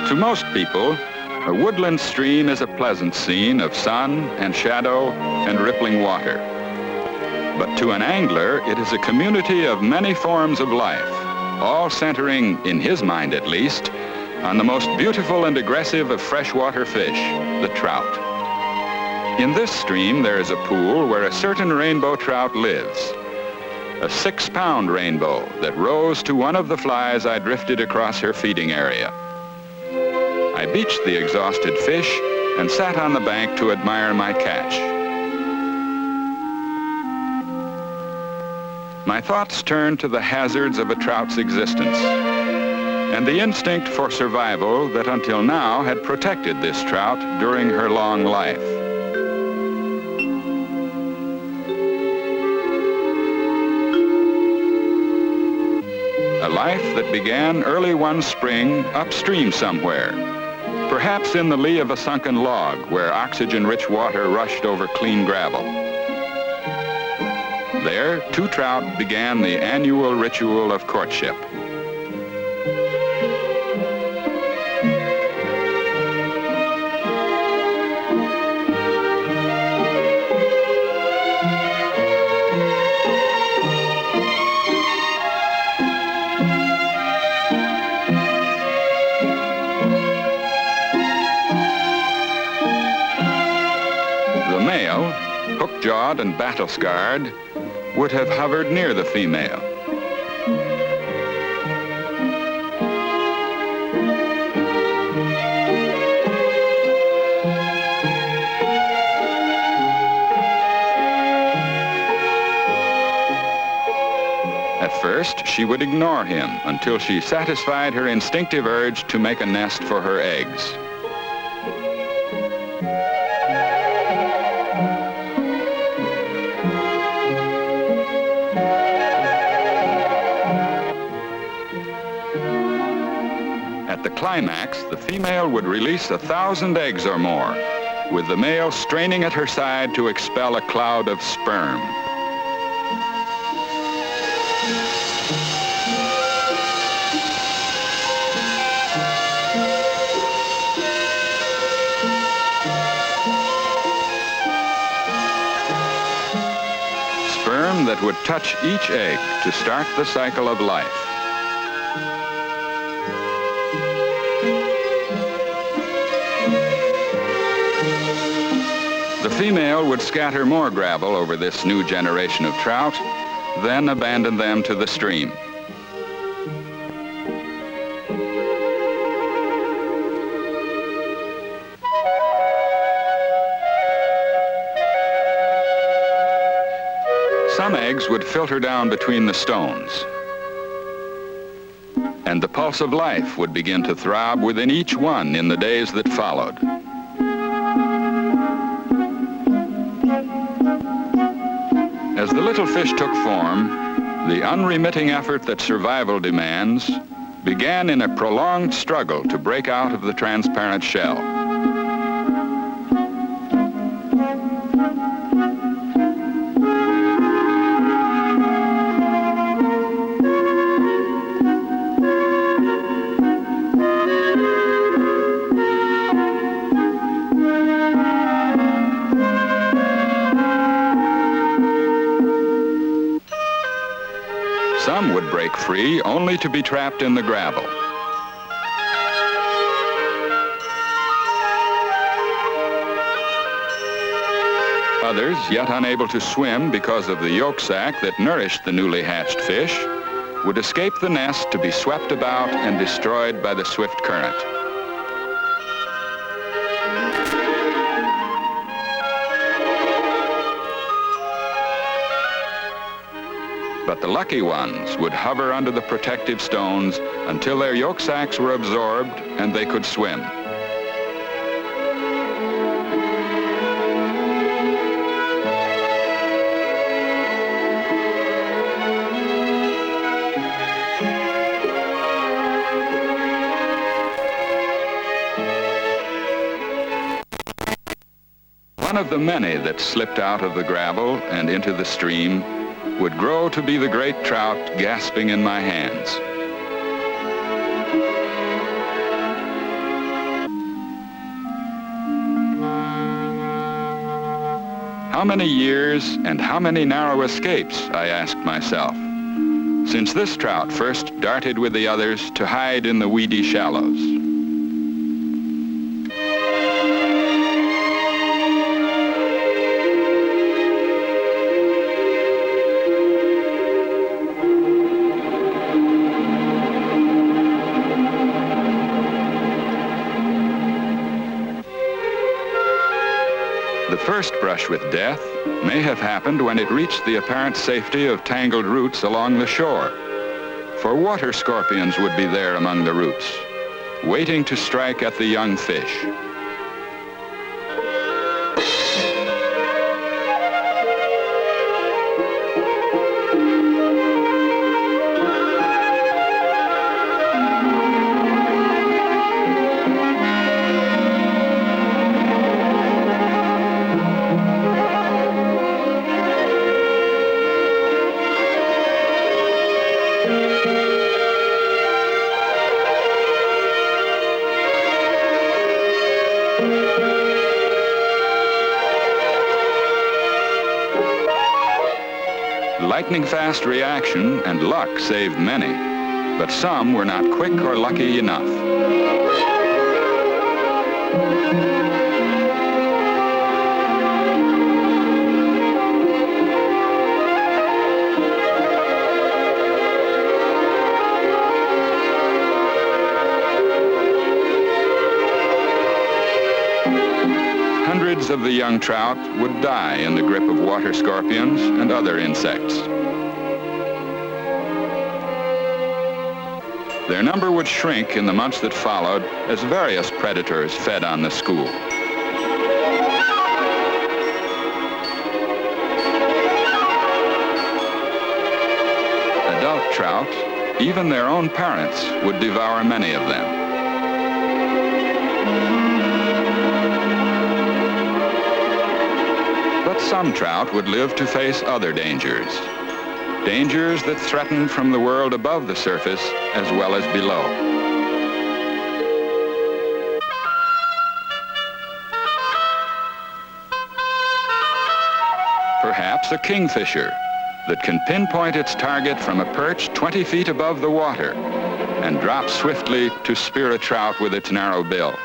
To most people, a woodland stream is a pleasant scene of sun and shadow and rippling water. But to an angler, it is a community of many forms of life, all centering, in his mind at least, on the most beautiful and aggressive of freshwater fish, the trout. In this stream, there is a pool where a certain rainbow trout lives, a 6-pound rainbow that rose to one of the flies I drifted across her feeding area. I beached the exhausted fish and sat on the bank to admire my catch. My thoughts turned to the hazards of a trout's existence and the instinct for survival that until now had protected this trout during her long life. A life that began early one spring upstream somewhere, perhaps in the lee of a sunken log where oxygen-rich water rushed over clean gravel. There, two trout began the annual ritual of courtship. Hook-jawed and battle-scarred, would have hovered near the female. At first, she would ignore him until she satisfied her instinctive urge to make a nest for her eggs. At the climax, the female would release 1,000 eggs or more, with the male straining at her side to expel a cloud of sperm. Sperm that would touch each egg to start the cycle of life. The female would scatter more gravel over this new generation of trout, then abandon them to the stream. Some eggs would filter down between the stones, and the pulse of life would begin to throb within each one in the days that followed. As the little fish took form, the unremitting effort that survival demands began in a prolonged struggle to break out of the transparent shell. Some would break free only to be trapped in the gravel. Others, yet unable to swim because of the yolk sac that nourished the newly hatched fish, would escape the nest to be swept about and destroyed by the swift current. But the lucky ones would hover under the protective stones until their yolk sacs were absorbed and they could swim. One of the many that slipped out of the gravel and into the stream would grow to be the great trout gasping in my hands. How many years and how many narrow escapes, I asked myself, since this trout first darted with the others to hide in the weedy shallows. The first brush with death may have happened when it reached the apparent safety of tangled roots along the shore, for water scorpions would be there among the roots, waiting to strike at the young fish. Lightning-fast reaction and luck saved many, but some were not quick or lucky enough. Hundreds of the young trout would die in the grip of water scorpions and other insects. Their number would shrink in the months that followed as various predators fed on the school. Adult trout, even their own parents, would devour many of them. But some trout would live to face other dangers. Dangers that threatened from the world above the surface as well as below. Perhaps a kingfisher that can pinpoint its target from a perch 20 feet above the water and drop swiftly to spear a trout with its narrow bill.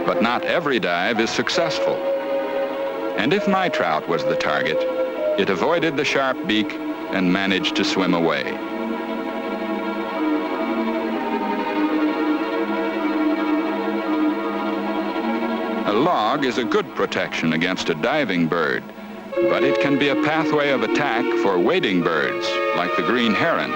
But not every dive is successful. And if my trout was the target, it avoided the sharp beak and managed to swim away. A log is a good protection against a diving bird, but it can be a pathway of attack for wading birds, like the green heron.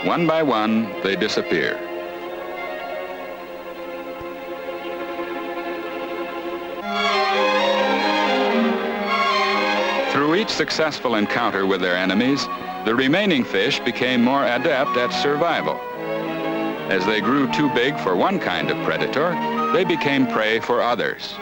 One by one, they disappear. Through each successful encounter with their enemies, the remaining fish became more adept at survival. As they grew too big for one kind of predator, they became prey for others.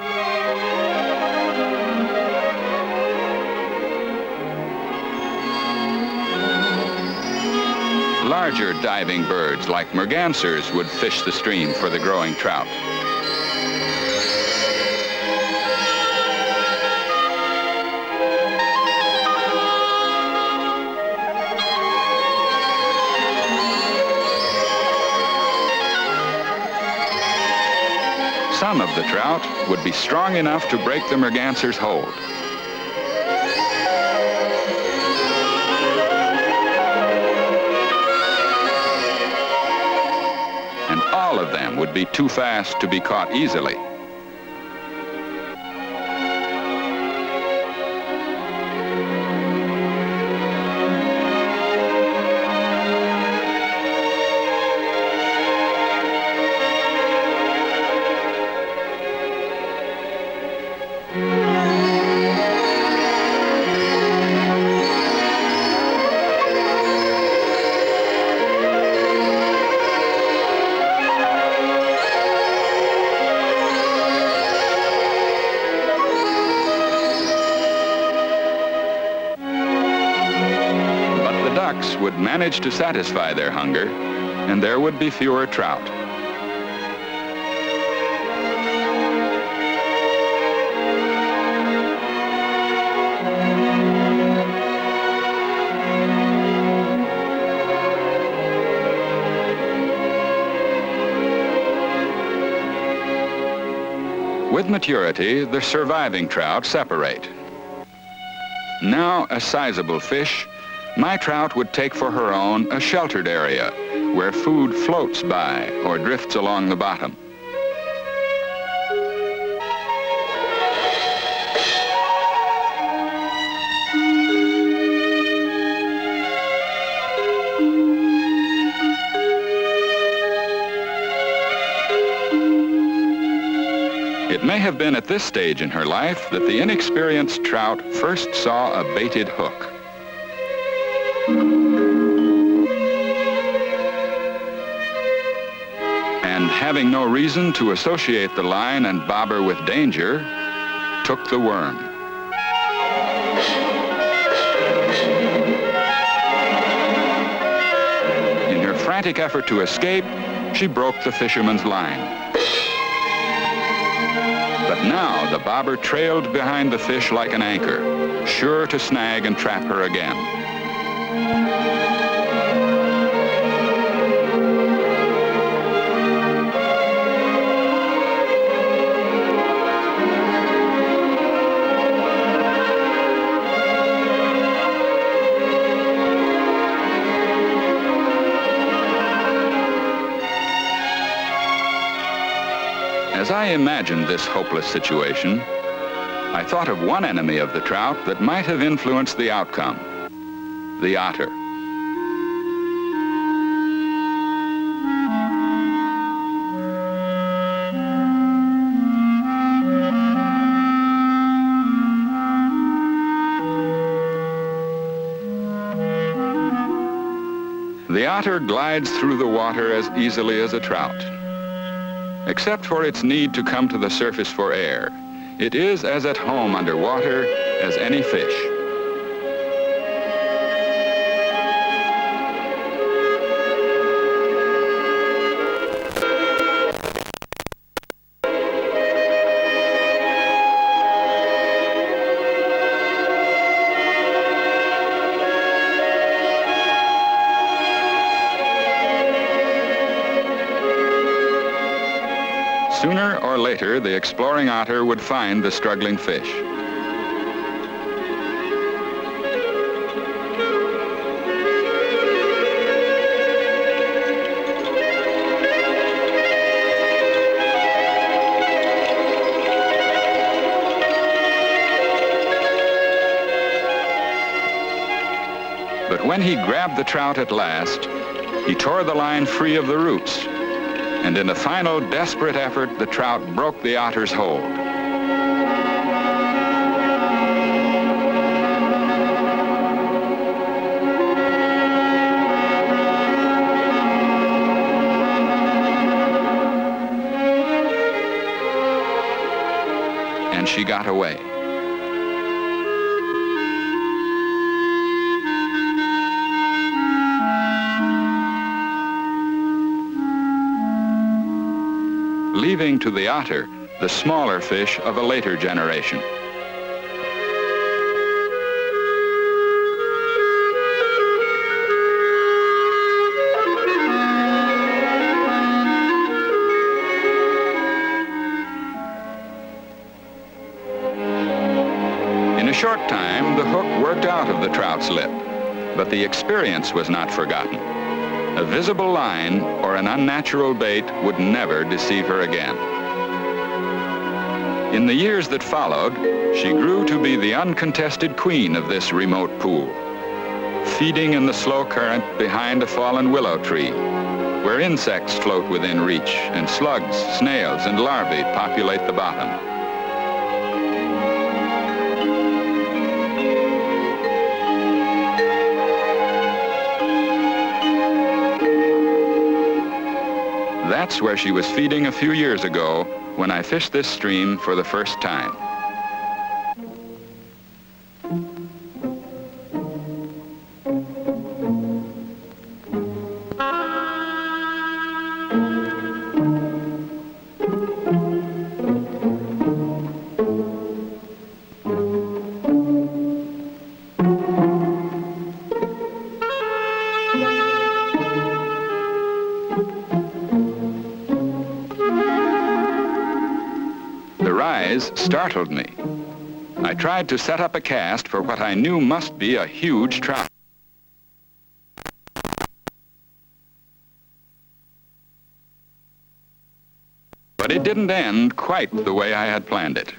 Larger diving birds like mergansers would fish the stream for the growing trout. Some of the trout would be strong enough to break the merganser's hold. And all of them would be too fast to be caught easily. Would manage to satisfy their hunger, and there would be fewer trout. With maturity, the surviving trout separate. Now a sizable fish, my trout would take for her own a sheltered area where food floats by or drifts along the bottom. It may have been at this stage in her life that the inexperienced trout first saw a baited hook. And having no reason to associate the line and bobber with danger, took the worm. In her frantic effort to escape, she broke the fisherman's line. But now the bobber trailed behind the fish like an anchor, sure to snag and trap her again. As I imagined this hopeless situation, I thought of one enemy of the trout that might have influenced the outcome, the otter. The otter glides through the water as easily as a trout. Except for its need to come to the surface for air, it is as at home underwater as any fish. Sooner or later, the exploring otter would find the struggling fish. But when he grabbed the trout at last, He tore the line free of the roots, and in a final desperate effort, the trout broke the otter's hold. And she got away. Leaving to the otter the smaller fish of a later generation. In a short time, the hook worked out of the trout's lip, but the experience was not forgotten. A visible line or an unnatural bait would never deceive her again. In the years that followed, she grew to be the uncontested queen of this remote pool, feeding in the slow current behind a fallen willow tree, where insects float within reach and slugs, snails, and larvae populate the bottom. That's where she was feeding a few years ago when I fished this stream for the first time. Startled me. I tried to set up a cast for what I knew must be a huge trout. But it didn't end quite the way I had planned it.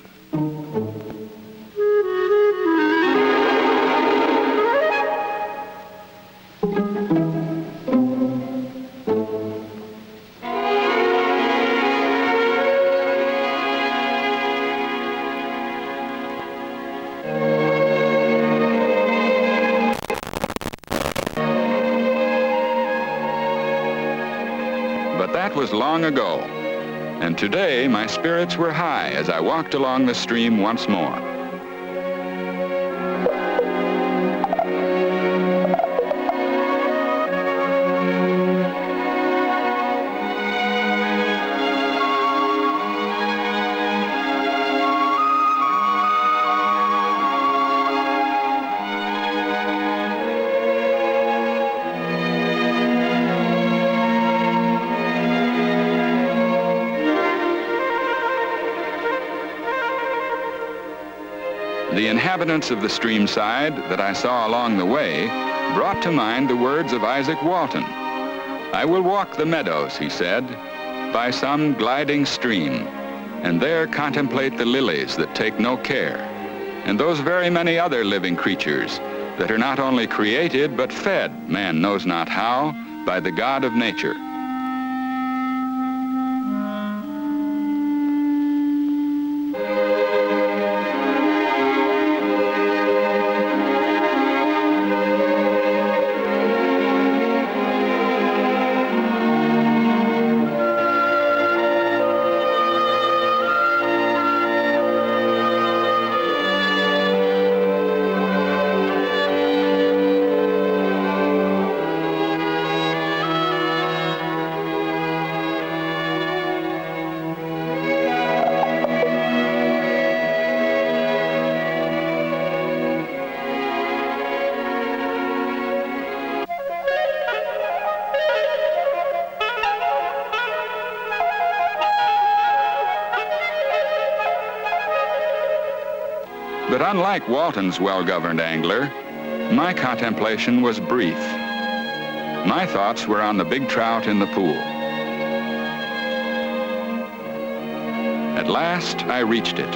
That was long ago, and today my spirits were high as I walked along the stream once more. The inhabitants of the stream side that I saw along the way brought to mind the words of Isaac Walton. "I will walk the meadows," he said, "by some gliding stream, and there contemplate the lilies that take no care, and those very many other living creatures that are not only created but fed, man knows not how, by the God of nature." But unlike Walton's well-governed angler, my contemplation was brief. My thoughts were on the big trout in the pool. At last, I reached it.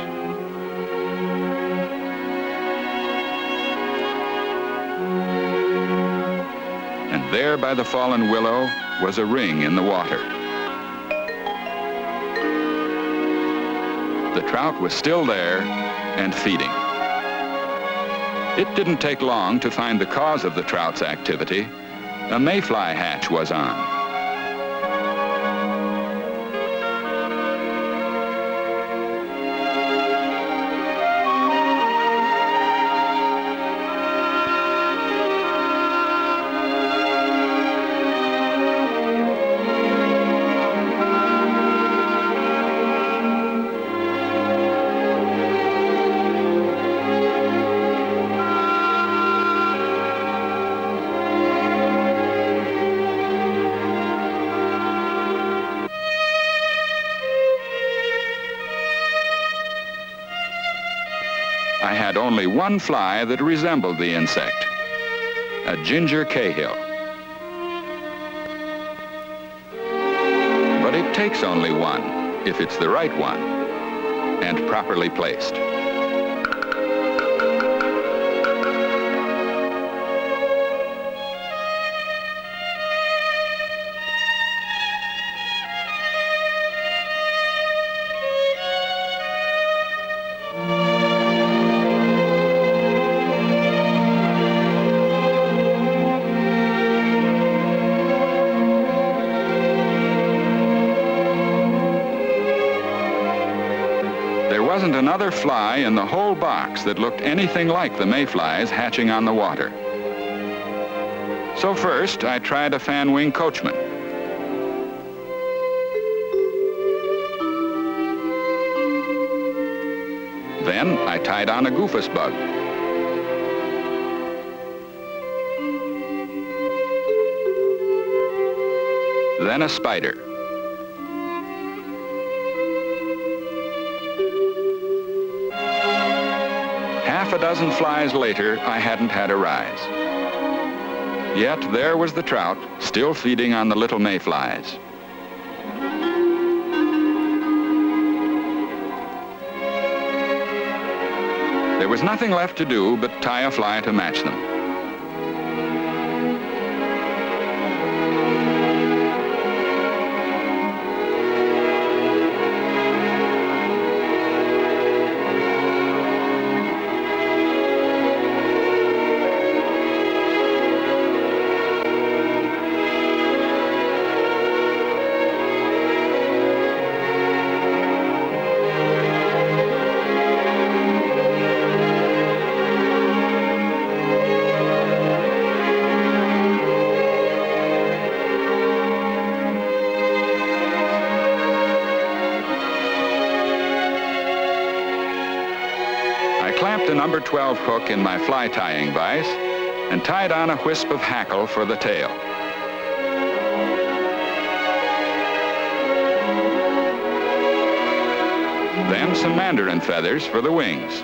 And there by the fallen willow was a ring in the water. The trout was still there and feeding. It didn't take long to find the cause of the trout's activity. A mayfly hatch was on. I had only one fly that resembled the insect, a ginger cahill. But it takes only one, if it's the right one, and properly placed. There wasn't another fly in the whole box that looked anything like the mayflies hatching on the water. So first, I tried a fan-wing coachman. Then I tied on a goofus bug. Then a spider. Half a dozen flies later, I hadn't had a rise. Yet there was the trout, still feeding on the little mayflies. There was nothing left to do but tie a fly to match them. Clamped a number 12 hook in my fly tying vise and tied on a wisp of hackle for the tail. Then some mandarin feathers for the wings.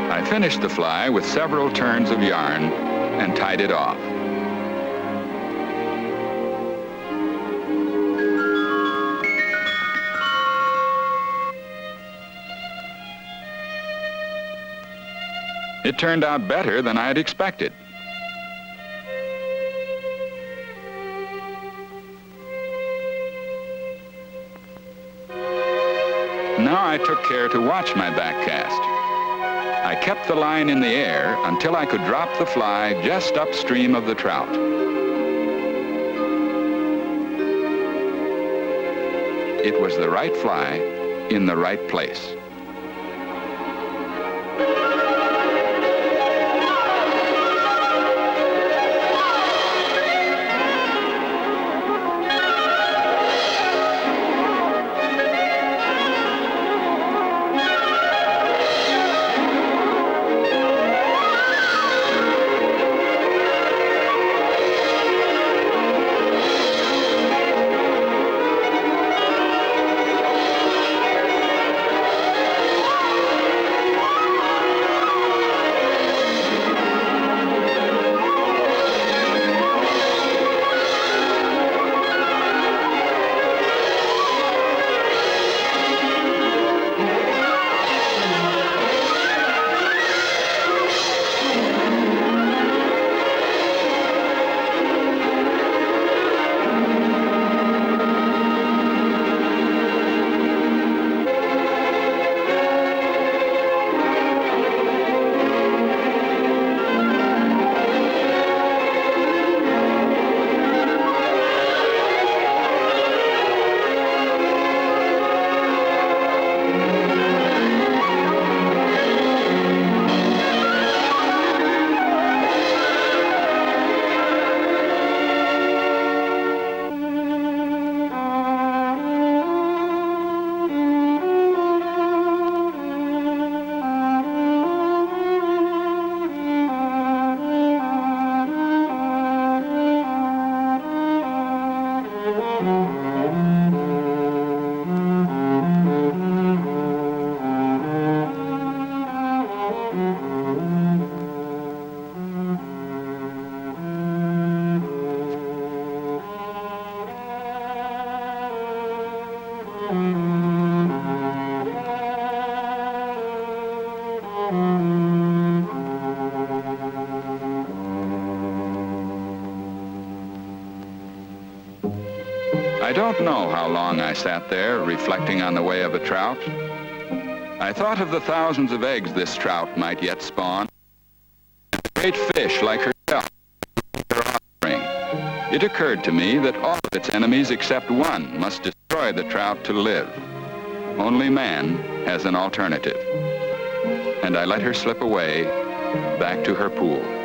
I finished the fly with several turns of yarn and tied it off. It turned out better than I'd expected. Now I took care to watch my back cast. I kept the line in the air until I could drop the fly just upstream of the trout. It was the right fly in the right place. I don't know how long I sat there reflecting on the way of a trout. I thought of the thousands of eggs this trout might yet spawn. A great fish like herself, her offspring. It occurred to me that all of its enemies except one must destroy the trout to live. Only man has an alternative. And I let her slip away back to her pool.